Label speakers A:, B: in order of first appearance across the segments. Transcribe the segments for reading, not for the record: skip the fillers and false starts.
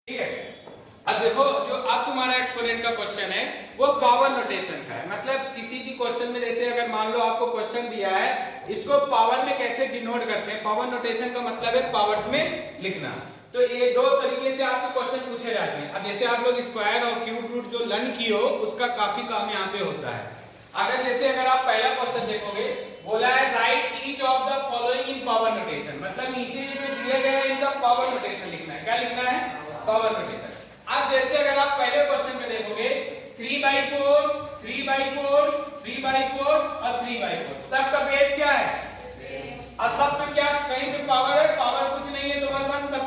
A: ठीक है। अब देखो जो अब तुम्हारा एक्सपोनेंट का क्वेश्चन है वो पावर नोटेशन का है। मतलब किसी भी क्वेश्चन में जैसे अगर मान लो आपको क्वेश्चन दिया है इसको पावर में कैसे डिनोट करते हैं। पावर नोटेशन का मतलब है पावर्स में लिखना। तो ये दो तरीके से आपके क्वेश्चन पूछे जाते हैं। अब जैसे आप लोग स्क्वायर और क्यूब रूट जो लर्न किए हो उसका काफी काम यहाँ पे होता है। अगर आप पहला क्वेश्चन देखोगे बोला है right each of the following in power notation. मतलब नीचे जो दिया गया है इनका पावर नोटेशन लिखना है। क्या लिखना है? Power notation. अब जैसे अगर आप पहले क्वेश्चन में देखोगे 3/4 3/4 3/4 और 3/4 सबका बेस क्या है? और सब पे क्या कहीं पे पावर है? पावर कुछ नहीं है तो 1 सब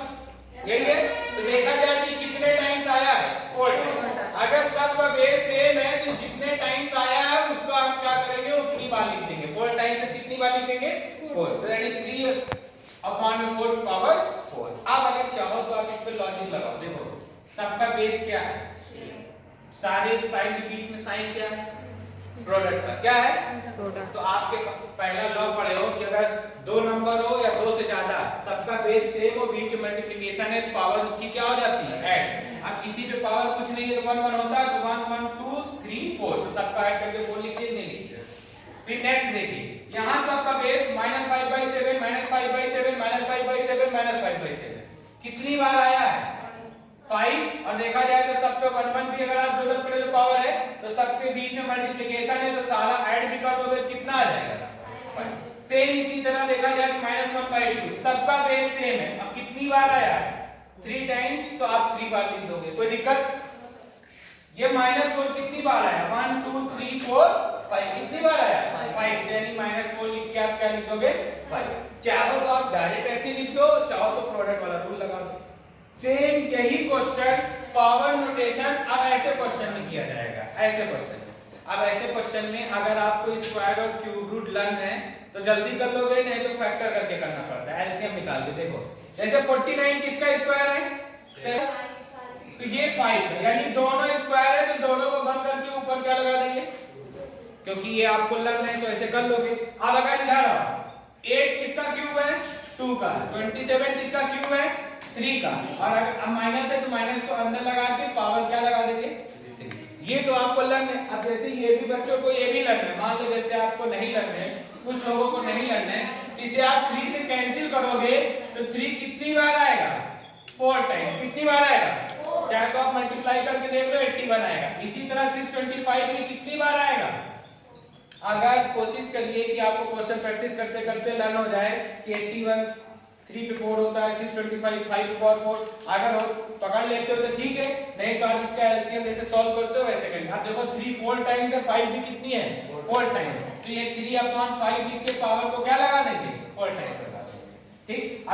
A: यही है। तो देखा जाए कि कितने टाइम्स आया है? 4 टाइम्स। अगर सबका बेस सेम है तो जितने टाइम्स आया है उसको हम क्या करेंगे? उतनी बार लिख देंगे। 4 टाइम्स से कितनी बार लिख देंगे? 4। तो यानी 3/4 पावर 4। अब अगर चाहो तो आप इस पे लॉजिक लगाओ। देखो सबका बेस क्या है? सारे साइड के बीच में साइन क्या है? प्रोडक्ट का क्या है? प्रोडक्ट। तो आपके पहला लॉ पढ़े हो कि अगर दो नंबर हो या दो से ज्यादा सबका बेस सेम हो बीच में मल्टीप्लिकेशन है पावर उसकी क्या हो जाती है? ऐड। अब किसी पे पावर कुछ नहीं है तो 1 1 होता है तो 1 1 2 3 4 तो सबका ऐड करके 4 लिख दिए। नहीं लिखते। फिर नेक्स्ट देखिए यहां सबका बेस -5/7 -5/7 -5/7 -5/7 कितनी बार आया है? 5। और देखा जाए तो सब पे 1 1 भी अगर आप जरूरत पड़े तो पावर है तो सबके बीच में मल्टीप्लिकेशन है तो सारा ऐड भी कर दोगे कितना आ जाएगा? 5। सेम इसी तरह देखा जाए तो -1/2 सबका बेस सेम है। अब कितनी बार आया है? 3 टाइम्स तो आप 3 बार लिख दोगे। कोई दिक्कत? ये -4 कितनी बार आया? 1 2 3 4 5 कितनी बार आया? 5। यानी -4 लिख के आप क्या लिख दोगे? 5। चाहो तो आप डायरेक्ट ऐसे लिख दो, चाहो तो प्रोडक्ट वाला रूल लगा दो। सेम यही क्वेश्चन पावर नोटेशन अब ऐसे क्वेश्चन में किया जाएगा। ऐसे क्वेश्चन अब ऐसे क्वेश्चन में अगर आपको स्क्वायर और क्यूब रूट लर्न है तो जल्दी कर लोगे, नहीं तो फैक्टर करके करना पड़ता है। एलसीएम निकाल के देखो जैसे 49 किसका स्क्वायर है? 7। तो ये 5 है यानी दोनों स्क्वायर है तो दोनों को बंद करके ऊपर क्या लगा देंगे क्योंकि ये आपको लर्न है तो ऐसे कर लोगे। अब अगर लिखा रहा 8 किसका क्यूब है? 2 का। 27 किसका क्यूब है? 3 का। और अगर अब माइनस है तो माइनस को अंदर लगा के पावर क्या लगा देंगे? 3। ये तो आपको लर्न है। अब जैसे ये भी बच्चों को ये भी लर्न है। मान लो जैसे आपको नहीं लर्न है, कुछ लोगों को नहीं लर्न है, इसे आप 3 से कैंसिल करोगे तो 3 कितनी बार आएगा? 4 टाइम्स। कितनी बार आएगा? चाहे तो आप मल्टीप्लाई करके देख लो 81 आएगा। इसी तरह 625 में कितनी बार आएगा? अगर कोशिश करिए कि आपको क्वेश्चन प्रैक्टिस करते करते लर्न हो जाए कि 81 3 पे 4 होता है, 625 5 पे पावर 4 अगर हो पकड़ लेते हो तो ठीक है, नहीं तो आप इसका एलसीएम जैसे सॉल्व करते हो वैसे करेंगे। आप देखो 3 4 टाइम्स है, 5 भी कितनी है? 4 टाइम्स। तो ये 3/5 लिख के पावर को क्या लगा देंगे? 4 टाइम्स लगा देंगे। ठीक।